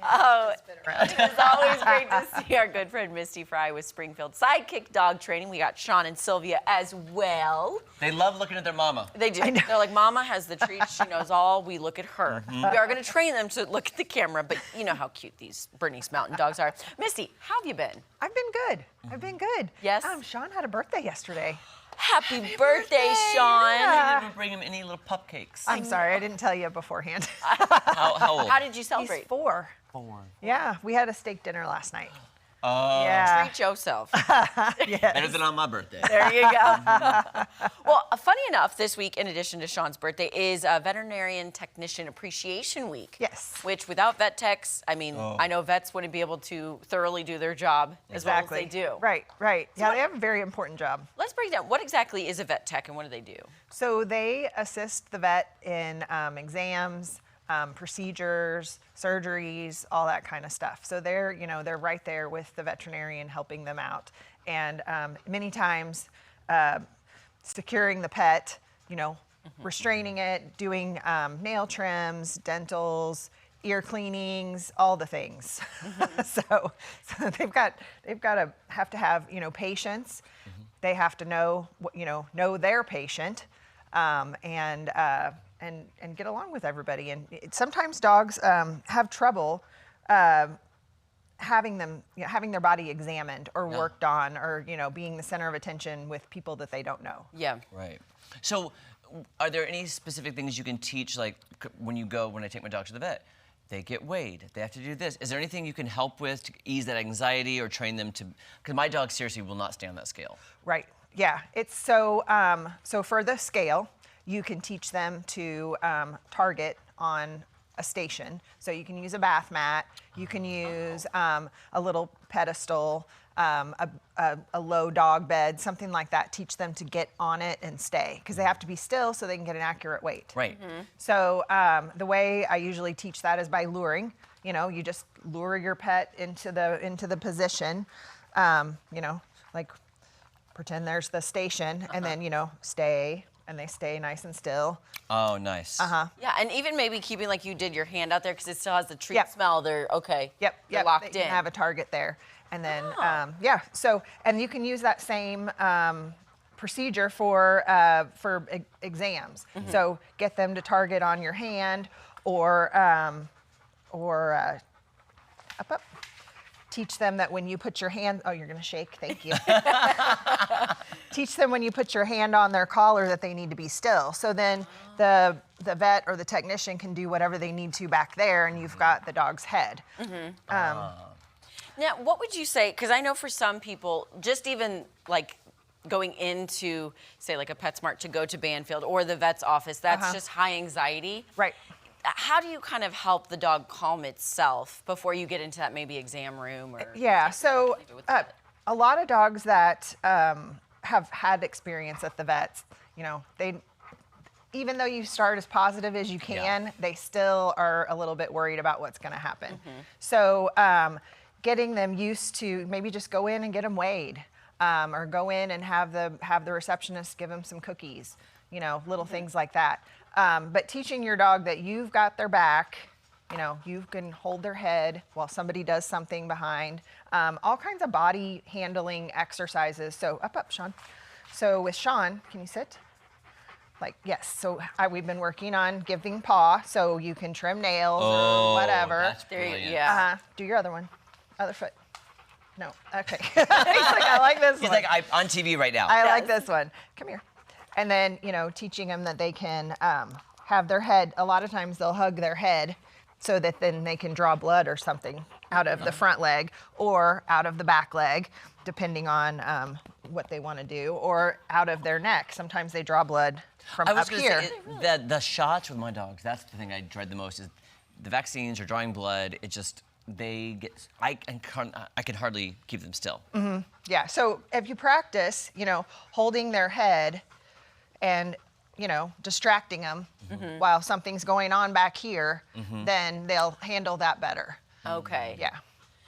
Oh, it's always great to see our good friend Misty Fry with Springfield Sidekick Dog Training. We got Sean and Sylvia as well. They love looking at their mama. They do. They're like, Mama has the treats. She knows all. We look at her. We are going to train them to look at the camera, but you know how cute these Bernese Mountain Dogs are. Misty, how have you been? I've been good. I've been good. Yes? Sean had a birthday yesterday. Happy birthday, Sean. I didn't even bring him any little pup cakes. I'm sorry, I didn't tell you beforehand. How old? How did you celebrate? He's 4. 4. Yeah, we had a steak dinner last night. Oh. Yeah. Treat yourself. Better than on my birthday. There you go. Well, funny enough, this week, in addition to Sean's birthday, is Veterinarian Technician Appreciation Week. Yes. Which, without vet techs, I mean, I know vets wouldn't be able to thoroughly do their job as well as they do. Right. Yeah, they have a very important job. Let's break down, what exactly is a vet tech and what do they do? So they assist the vet in exams, procedures, surgeries, all that kind of stuff. So they're right there with the veterinarian helping them out. And many times securing the pet, restraining it, doing nail trims, dentals, ear cleanings, all the things. So they've got to have patience. They have to know their patient, and get along with everybody. And sometimes dogs have trouble having their body examined or worked on, or being the center of attention with people that they don't know. Yeah. Right. So, are there any specific things you can teach, like when I take my dog to the vet? They get weighed. They have to do this. Is there anything you can help with to ease that anxiety or train them to? Because my dog seriously will not stay on that scale. Right. Yeah. It's so for the scale, you can teach them to target on a station. So you can use a bath mat. You can use a little pedestal, a low dog bed, something like that. Teach them to get on it and stay, because they have to be still so they can get an accurate weight. Right. So the way I usually teach that is by luring. You just lure your pet into the position. Like pretend there's the station, and then stay. And they stay nice and still. Oh, nice. Yeah, and even maybe keeping, like you did, your hand out there because it still has the treat smell. They're okay. Yep. They're locked they in. can have a target there. And then, So, and you can use that same procedure for exams. So get them to target on your hand, or up. Teach them that when you put your hand, oh, you're gonna shake, thank you. Teach them when you put your hand on their collar that they need to be still. So then the vet or the technician can do whatever they need to back there, and you've got the dog's head. Now, what would you say, because I know for some people, just even like going into, say, like a PetSmart to go to Banfield or the vet's office, that's just high anxiety. Right. How do you kind of help the dog calm itself before you get into that maybe exam room? Or yeah, so a lot of dogs that have had experience at the vets, even though you start as positive as you can, they still are a little bit worried about what's going to happen. So getting them used to maybe just go in and get them weighed, or go in and have the receptionist give them some cookies, little things like that. But teaching your dog that you've got their back, you can hold their head while somebody does something behind, all kinds of body handling exercises. So up, Sean. So with Sean, can you sit? Yes. So we've been working on giving paw, so you can trim nails or whatever. That's brilliant. Yeah. Do your other one, other foot. No. Okay. He's like, I like this one. He's like, I'm on TV right now. I like this one. Come here. And then, teaching them that they can have their head, a lot of times they'll hug their head so that then they can draw blood or something out of the front leg or out of the back leg, depending on what they want to do, or out of their neck. Sometimes they draw blood from up here. Say, the shots with my dogs, that's the thing I dread the most, is the vaccines or drawing blood. It just, I can hardly keep them still. Yeah, so if you practice, holding their head and, distracting them while something's going on back here, then they'll handle that better. Okay.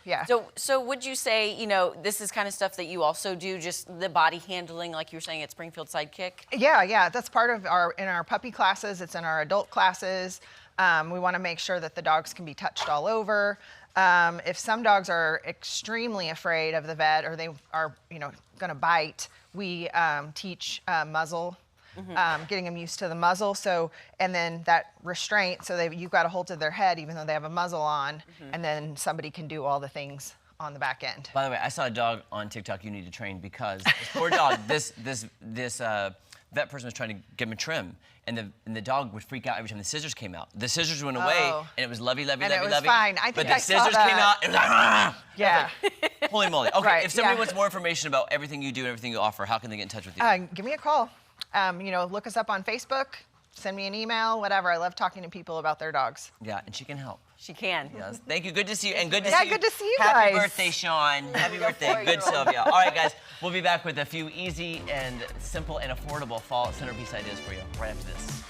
Yeah. So would you say, this is kind of stuff that you also do, just the body handling, like you were saying at Springfield Sidekick? Yeah. That's part of in our puppy classes. It's in our adult classes. We want to make sure that the dogs can be touched all over. If some dogs are extremely afraid of the vet or they are, going to bite, we teach muzzle, getting them used to the muzzle. So, and then that restraint, so you've got a hold of their head even though they have a muzzle on, and then somebody can do all the things on the back end. By the way, I saw a dog on TikTok you need to train because this poor dog, this vet person was trying to give him a trim. And the dog would freak out every time the scissors came out. The scissors went away, and it was lovey. And it was fine. I think but I the saw scissors that. came out, it was like, ah! Yeah. Like, holy moly. Okay, Right, if somebody yeah. wants more information about everything you do and everything you offer, how can they get in touch with you? Give me a call. Look us up on Facebook, send me an email, whatever. I love talking to people about their dogs. Yeah, and she can help. She can. Yes. Thank you. Good to see you. And good to Yeah, see you. good to see you Happy guys. birthday, Sean. Happy birthday. Good Sylvia. All right, guys. We'll be back with a few easy and simple and affordable fall centerpiece ideas for you right after this.